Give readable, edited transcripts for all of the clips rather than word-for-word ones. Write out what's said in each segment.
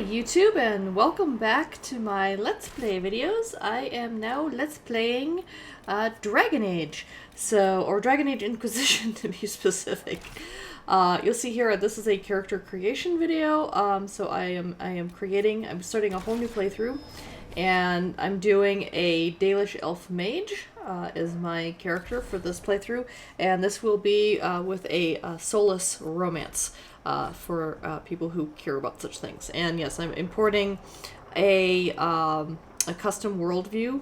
YouTube, and welcome back to my Let's Play videos. I am now Let's Playing Dragon Age, or Dragon Age Inquisition to be specific. You'll see here, this is a character creation video, so I'm starting a whole new playthrough, and I'm doing a Dalish Elf Mage as my character for this playthrough, and this will be with a Solas romance. For people who care about such things. And yes, I'm importing a custom worldview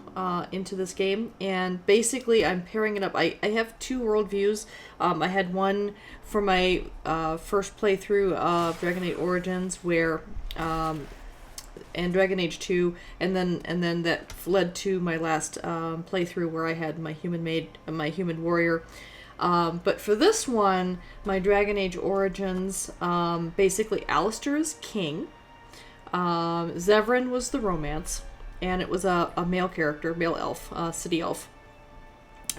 into this game, and basically I'm pairing it up. I have two worldviews. I had one for my first playthrough of Dragon Age Origins, where and Dragon Age 2, and then that led to my last playthrough where I had my human warrior. But for this one, my Dragon Age Origins, basically Alistair is king, Zevran was the romance, and it was a male character, male elf, city elf.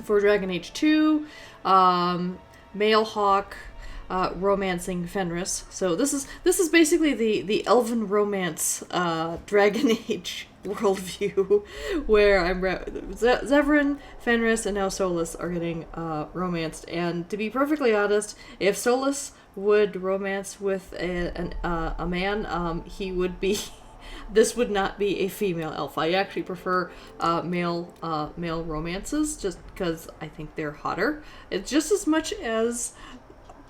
For Dragon Age 2, male hawk, romancing Fenris. So this is basically the elven romance Dragon Age worldview, where I'm Zevran, Fenris, and now Solas are getting romanced. And to be perfectly honest, if Solas would romance with a man, he would be. This would not be a female elf. I actually prefer male romances, just because I think they're hotter. It's just as much as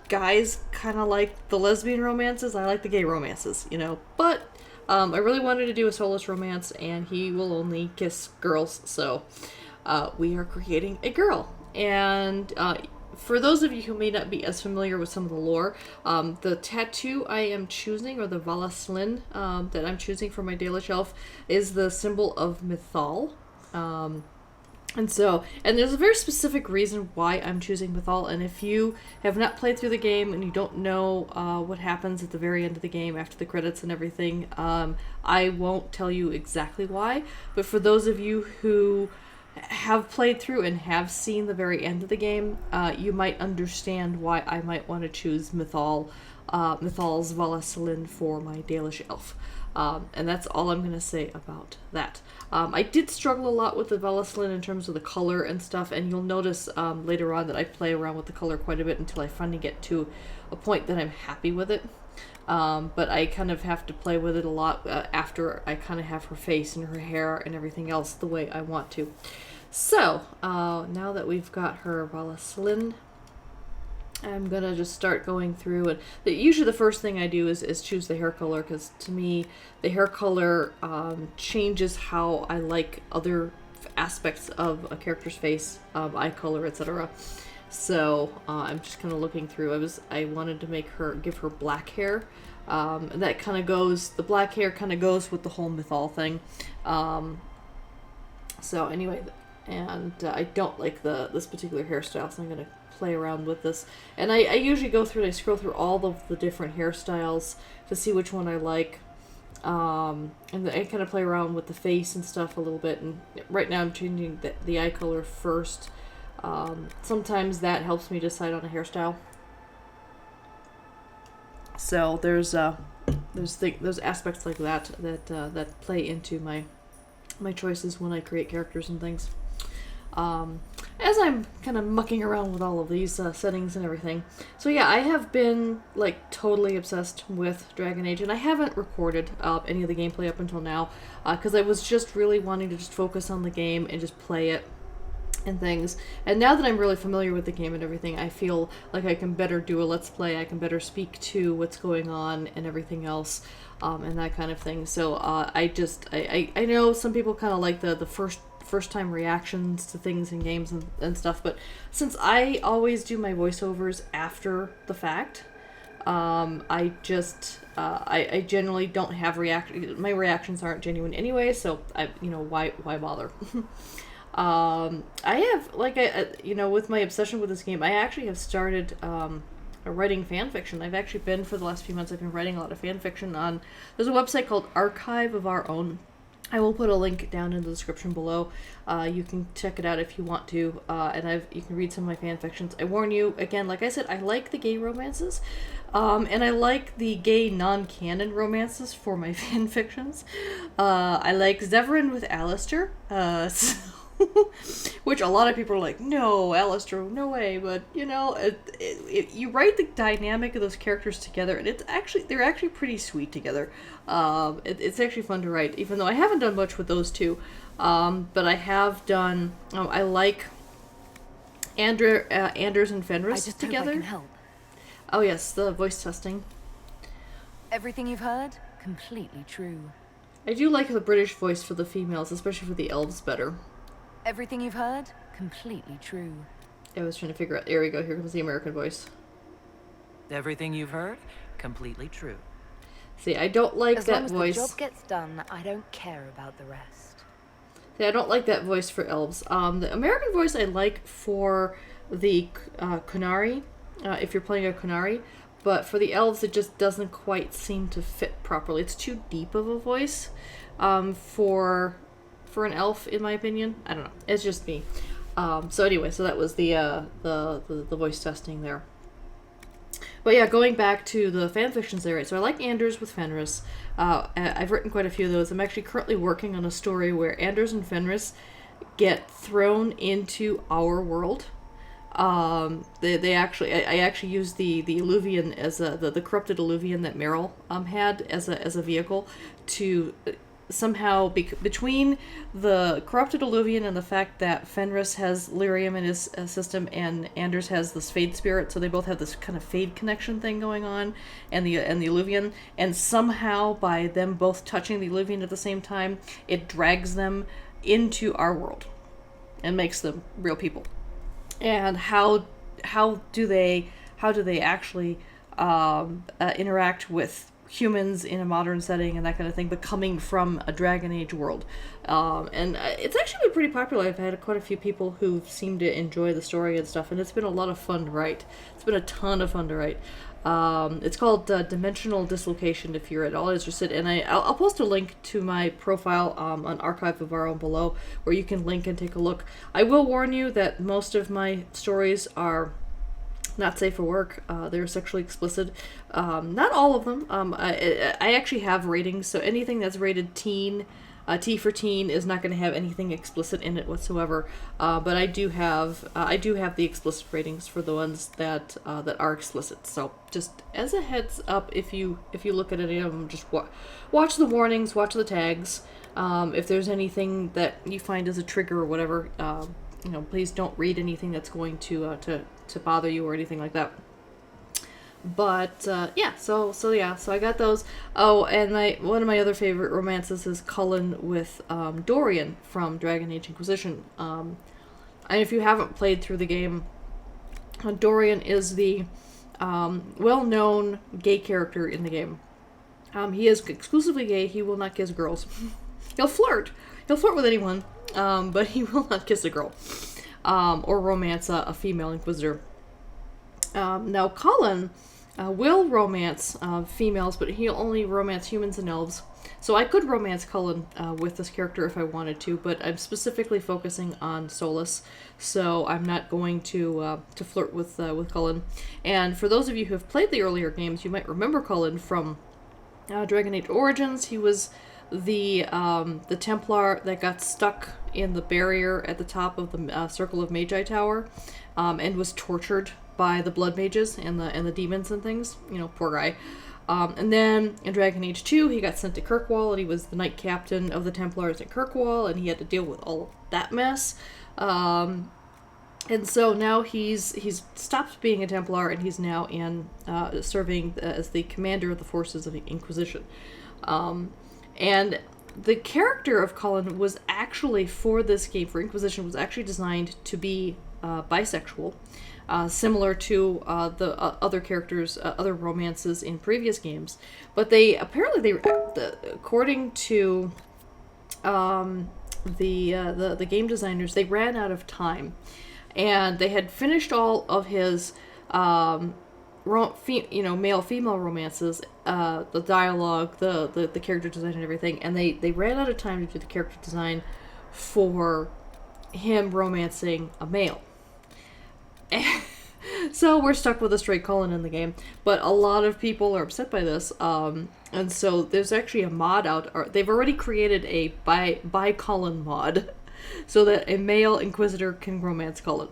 guys kind of like the lesbian romances, I like the gay romances, but I really wanted to do a Solas romance, and he will only kiss girls, so we are creating a girl. And for those of you who may not be as familiar with some of the lore, the tattoo I am choosing, or the Valaslin that I'm choosing for my Dalish elf, is the symbol of Mythal. And there's a very specific reason why I'm choosing Mythal, and if you have not played through the game and you don't know what happens at the very end of the game after the credits and everything, I won't tell you exactly why, but for those of you who have played through and have seen the very end of the game, you might understand why I might want to choose Mythal's Valaslin for my Dalish elf. And that's all I'm going to say about that. I did struggle a lot with the Valaslin in terms of the color and stuff, and you'll notice later on that I play around with the color quite a bit until I finally get to a point that I'm happy with it. But I kind of have to play with it a lot after I kind of have her face and her hair and everything else the way I want to. So, now that we've got her Valaslin, I'm gonna just start going through, and usually the first thing I do is choose the hair color, because to me the hair color changes how I like other aspects of a character's face, eye color, etc. So I'm just kind of looking through. I wanted to give her black hair. That kind of goes, the black hair kind of goes with the whole Mythal thing. So anyway, and I don't like this particular hairstyle, so I'm gonna play around with this. And I usually go through and I scroll through all of the different hairstyles to see which one I like. And I kind of play around with the face and stuff a little bit. And right now I'm changing the eye color first. Sometimes that helps me decide on a hairstyle. So there's aspects like that play into my choices when I create characters and things. As I'm kind of mucking around with all of these settings and everything. So yeah, I have been like totally obsessed with Dragon Age, and I haven't recorded any of the gameplay up until now, because I was just really wanting to just focus on the game and just play it and things. And now that I'm really familiar with the game and everything, I feel like I can better do a Let's Play, I can better speak to what's going on and everything else, and that kind of thing. So I know some people kind of like the first time reactions to things in games and stuff, but since I always do my voiceovers after the fact, I generally don't have my reactions aren't genuine anyway, so why bother? I have, with my obsession with this game, I actually have started writing fan fiction. I've actually been, for the last few months, I've been writing a lot of fan fiction on, there's a website called Archive of Our Own, I will put a link down in the description below. You can check it out if you want to, and you can read some of my fan fictions. I warn you, again, like I said, I like the gay romances, and I like the gay non-canon romances for my fan fictions. I like Zevran with Alistair, which a lot of people are like, no, Alistair, no way, but, you know, you write the dynamic of those characters together, and they're actually pretty sweet together. It's actually fun to write, even though I haven't done much with those two. But I have done. I like Anders and Fenris I just together. hope I can help. Oh yes, the voice testing. Everything you've heard, completely true. I do like the British voice for the females, especially for the elves, better. Everything you've heard, completely true. I was trying to figure out. There we go. Here comes the American voice. Everything you've heard, completely true. See, I don't like As that long as voice. the job gets done, I don't care about the rest. See, I don't like that voice for elves. The American voice I like for the Kunari, if you're playing a Kunari, but for the elves it just doesn't quite seem to fit properly. It's too deep of a voice for an elf, in my opinion. I don't know. It's just me. So anyway, so that was the voice testing there. But yeah, going back to the fanfictions there, right? So I like Anders with Fenris. I've written quite a few of those. I'm actually currently working on a story where Anders and Fenris get thrown into our world. I actually used the Illuvian as the corrupted Illuvian that Meryl had as a vehicle to somehow between the corrupted Illuvian and the fact that Fenris has lyrium in his system and Anders has this Fade spirit, so they both have this kind of Fade connection thing going on, and the Illuvian, and somehow by them both touching the Illuvian at the same time, it drags them into our world and makes them real people. And how do they actually interact with humans in a modern setting and that kind of thing, but coming from a Dragon Age world. And it's actually been pretty popular. I've had quite a few people who seem to enjoy the story and stuff, and it's been a lot of fun to write. It's been a ton of fun to write. It's called Dimensional Dislocation, if you're at all interested, and I'll post a link to my profile on Archive of Our Own below, where you can link and take a look. I will warn you that most of my stories are not safe for work. They're sexually explicit. Not all of them. I actually have ratings, so anything that's rated teen, T for teen, is not going to have anything explicit in it whatsoever. But I do have the explicit ratings for the ones that are explicit. So just as a heads up, if you look at any of them, just watch the warnings, watch the tags. If there's anything that you find as a trigger or whatever, please don't read anything that's going to bother you or anything like that. But yeah, so I got those. Oh, and one of my other favorite romances is Cullen with Dorian from Dragon Age Inquisition. And if you haven't played through the game, Dorian is the well-known gay character in the game. He is exclusively gay. He will not kiss girls. He'll flirt with anyone, but he will not kiss a girl or romance a female Inquisitor. Now, Cullen will romance females, but he'll only romance humans and elves. So I could romance Cullen with this character if I wanted to, but I'm specifically focusing on Solas, so I'm not going to flirt with Cullen. And for those of you who have played the earlier games, you might remember Cullen from Dragon Age Origins. He was the Templar that got stuck in the barrier at the top of the Circle of Magi Tower, and was tortured by the blood mages and the demons and things. Poor guy. And then in Dragon Age 2, he got sent to Kirkwall, and he was the knight captain of the Templars at Kirkwall, and he had to deal with all of that mess. And so now he's stopped being a Templar, and he's now serving as the commander of the forces of the Inquisition. And the character of Cullen was actually, for this game, for Inquisition, was actually designed to be bisexual, similar to the other characters, other romances in previous games. But according to the game designers, they ran out of time, and they had finished all of his male-female romances, the dialogue, the character design and everything, and they ran out of time to do the character design for him romancing a male. So we're stuck with a straight Cullen in the game, but a lot of people are upset by this, and so there's actually a mod out, or they've already created a by Cullen mod, so that a male Inquisitor can romance Cullen.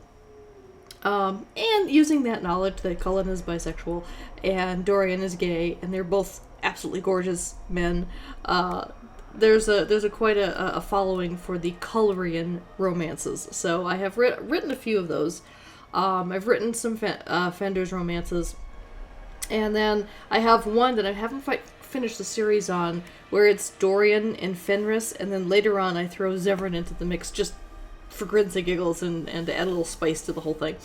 And using that knowledge that Cullen is bisexual and Dorian is gay, and they're both absolutely gorgeous men, there's quite a following for the Cullerian romances. So I have written a few of those. I've written some Fender's romances, and then I have one that I haven't finished the series on, where it's Dorian and Fenris, and then later on I throw Zevran into the mix just for grins and giggles and to add a little spice to the whole thing.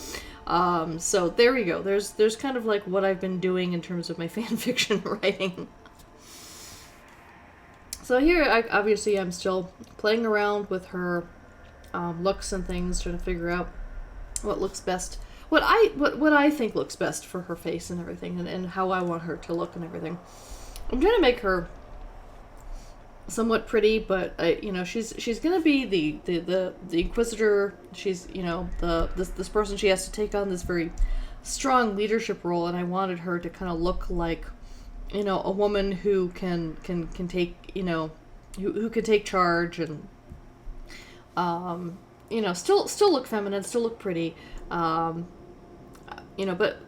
So there we go. There's kind of like what I've been doing in terms of my fan fiction writing. So here, obviously, I'm still playing around with her looks and things, trying to figure out what looks best, what I think looks best for her face and everything, and how I want her to look and everything. I'm trying to make her somewhat pretty, but she's gonna be the Inquisitor. She's this person she has to take on this very strong leadership role, and I wanted her to kind of look like a woman who can take who can take charge and still look feminine, still look pretty, but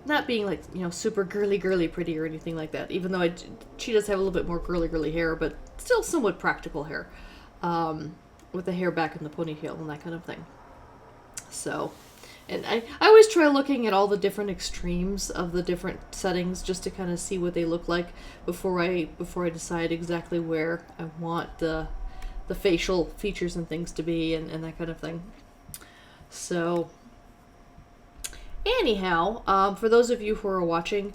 not being like super girly pretty or anything like that. Even though she does have a little bit more girly hair, but still somewhat practical hair, with the hair back in the ponytail and that kind of thing. So, and I always try looking at all the different extremes of the different settings just to kind of see what they look like before I decide exactly where I want the facial features and things to be and that kind of thing. So, anyhow, for those of you who are watching,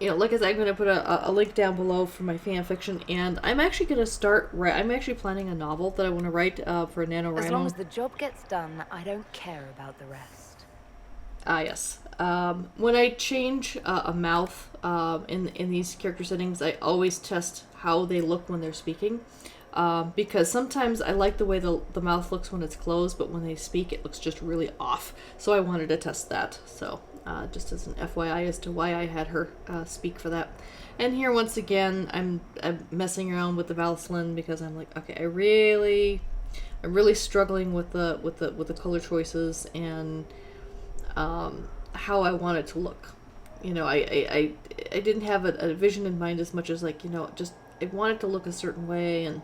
like I said, I'm going to put a link down below for my fan fiction, and I'm actually going to I'm actually planning a novel that I want to write for NaNoWriMo. As long as the job gets done, I don't care about the rest. Yes. When I change a mouth in these character settings, I always test how they look when they're speaking, because sometimes I like the way the mouth looks when it's closed, but when they speak, it looks just really off. So I wanted to test that. So just as an FYI as to why I had her speak for that. And here once again, I'm messing around with the Valicillin because I'm like, okay, I'm really struggling with the color choices and how I want it to look. I didn't have a vision in mind as much as like, just I want it to look a certain way. And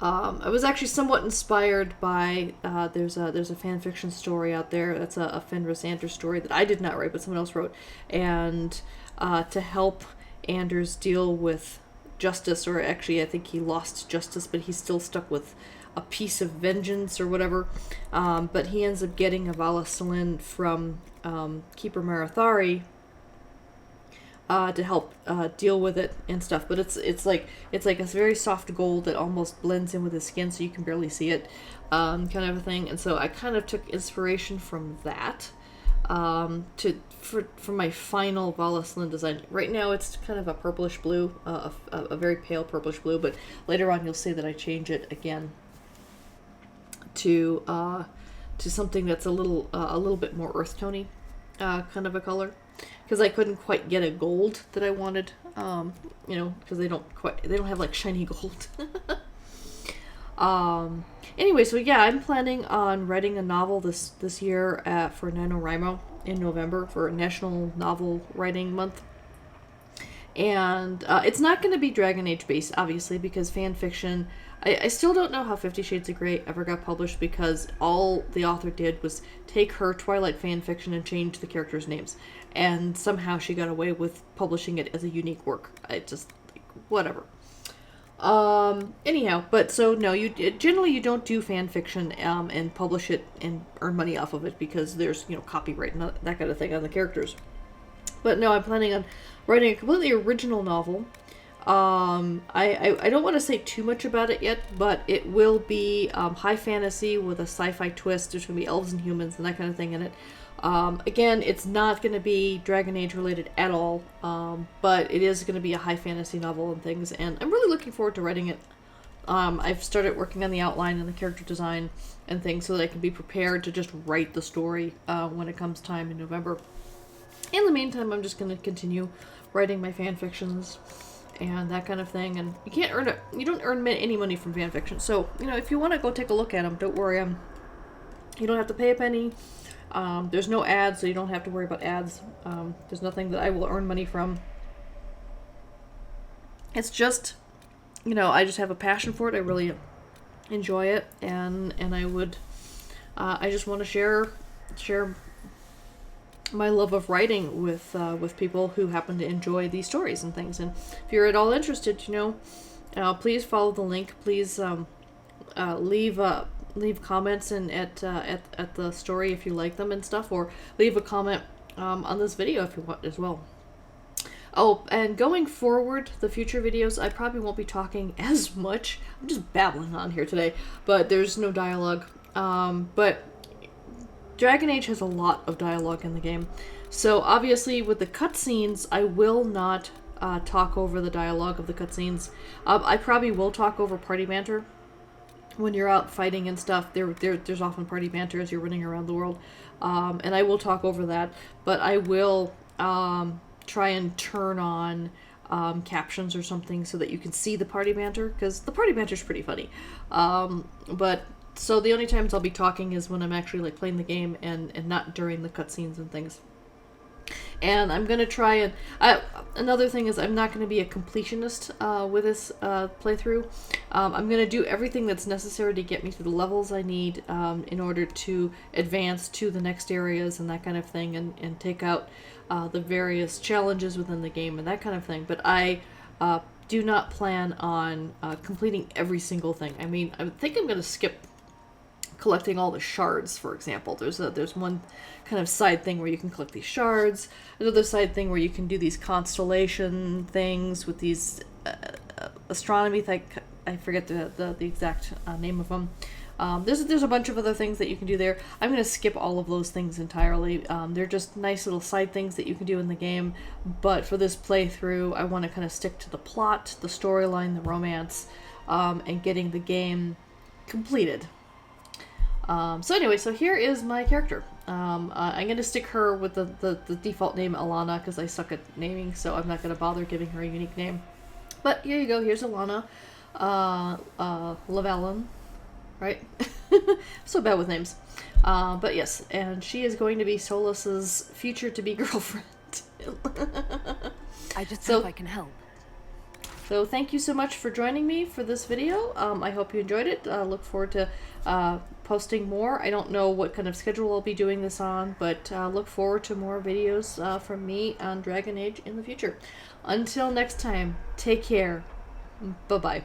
I was actually somewhat inspired by there's a fan fiction story out there that's a Fenris Anders story that I did not write but someone else wrote, and to help Anders deal with justice, or actually I think he lost justice but he's still stuck with a piece of vengeance or whatever, but he ends up getting a Valicillin from Keeper Marathari to help deal with it and stuff. But it's like a very soft gold that almost blends in with his skin, so you can barely see it, kind of a thing. And so I kind of took inspiration from that for my final Valicillin design. Right now it's kind of a purplish blue, a very pale purplish blue. But later on you'll see that I change it again to something that's a little bit more earth tony, kind of a color. Because I couldn't quite get a gold that I wanted, because they don't have like shiny gold. Anyway, so yeah, I'm planning on writing a novel this year for NaNoWriMo in November for National Novel Writing Month. And it's not going to be Dragon Age based, obviously, because fan fiction, I still don't know how 50 Shades of Grey ever got published, because all the author did was take her Twilight fan fiction and change the characters' names. And somehow she got away with publishing it as a unique work. I just, whatever. Anyhow, but so no, generally you don't do fan fiction and publish it and earn money off of it, because there's copyright and that kind of thing on the characters. But no, I'm planning on writing a completely original novel. I don't want to say too much about it yet, but it will be high fantasy with a sci-fi twist. There's going to be elves and humans and that kind of thing in it. Again, it's not going to be Dragon Age related at all, but it is going to be a high fantasy novel and things, and I'm really looking forward to writing it. I've started working on the outline and the character design and things so that I can be prepared to just write the story when it comes time in November. In the meantime, I'm just going to continue writing my fan fictions and that kind of thing. And you can't earn it. You don't earn any money from fan fiction. So, you know, if you want to go take a look at them, don't worry. You don't have to pay a penny. There's no ads, so you don't have to worry about ads. There's nothing that I will earn money from. It's just, you know, I just have a passion for it. I really enjoy it, and I would, I just want to share my love of writing with people who happen to enjoy these stories and things. And if you're at all interested, you know, please follow the link. Please leave comments and at the story if you like them and stuff, or leave a comment on this video if you want as well. Oh, and going forward, the future videos, I probably won't be talking as much. I'm just babbling on here today, but there's no dialogue. But Dragon Age has a lot of dialogue in the game. So obviously with the cutscenes, I will not talk over the dialogue of the cutscenes. I probably will talk over party banter. When you're out fighting and stuff, there's often party banter as you're running around the world. And I will talk over that, but I will try and turn on captions or something so that you can see the party banter, because the party banter is pretty funny. But so the only times I'll be talking is when I'm actually like playing the game and not during the cutscenes and things. And I'm going to try and... another thing is I'm not going to be a completionist with this playthrough. I'm going to do everything that's necessary to get me to the levels I need in order to advance to the next areas and that kind of thing, and take out the various challenges within the game and that kind of thing. But I do not plan on completing every single thing. I mean, I think I'm going to skip collecting all the shards, for example. There's one kind of side thing where you can collect these shards, another side thing where you can do these constellation things with these astronomy I forget the exact name of them. There's a bunch of other things that you can do there. I'm going to skip all of those things entirely. They're just nice little side things that you can do in the game, but for this playthrough I want to kind of stick to the plot, the storyline, the romance, and getting the game completed. So anyway, so here is my character. I'm going to stick her with the default name Alana because I suck at naming, so I'm not going to bother giving her a unique name. But here you go, here's Alana. Lavalin, right? So bad with names. But yes, and she is going to be Solas's future-to-be girlfriend. I just hope I can help. So thank you so much for joining me for this video. I hope you enjoyed it. Look forward to posting more. I don't know what kind of schedule I'll be doing this on, but look forward to more videos from me on Dragon Age in the future. Until next time, take care. Bye-bye.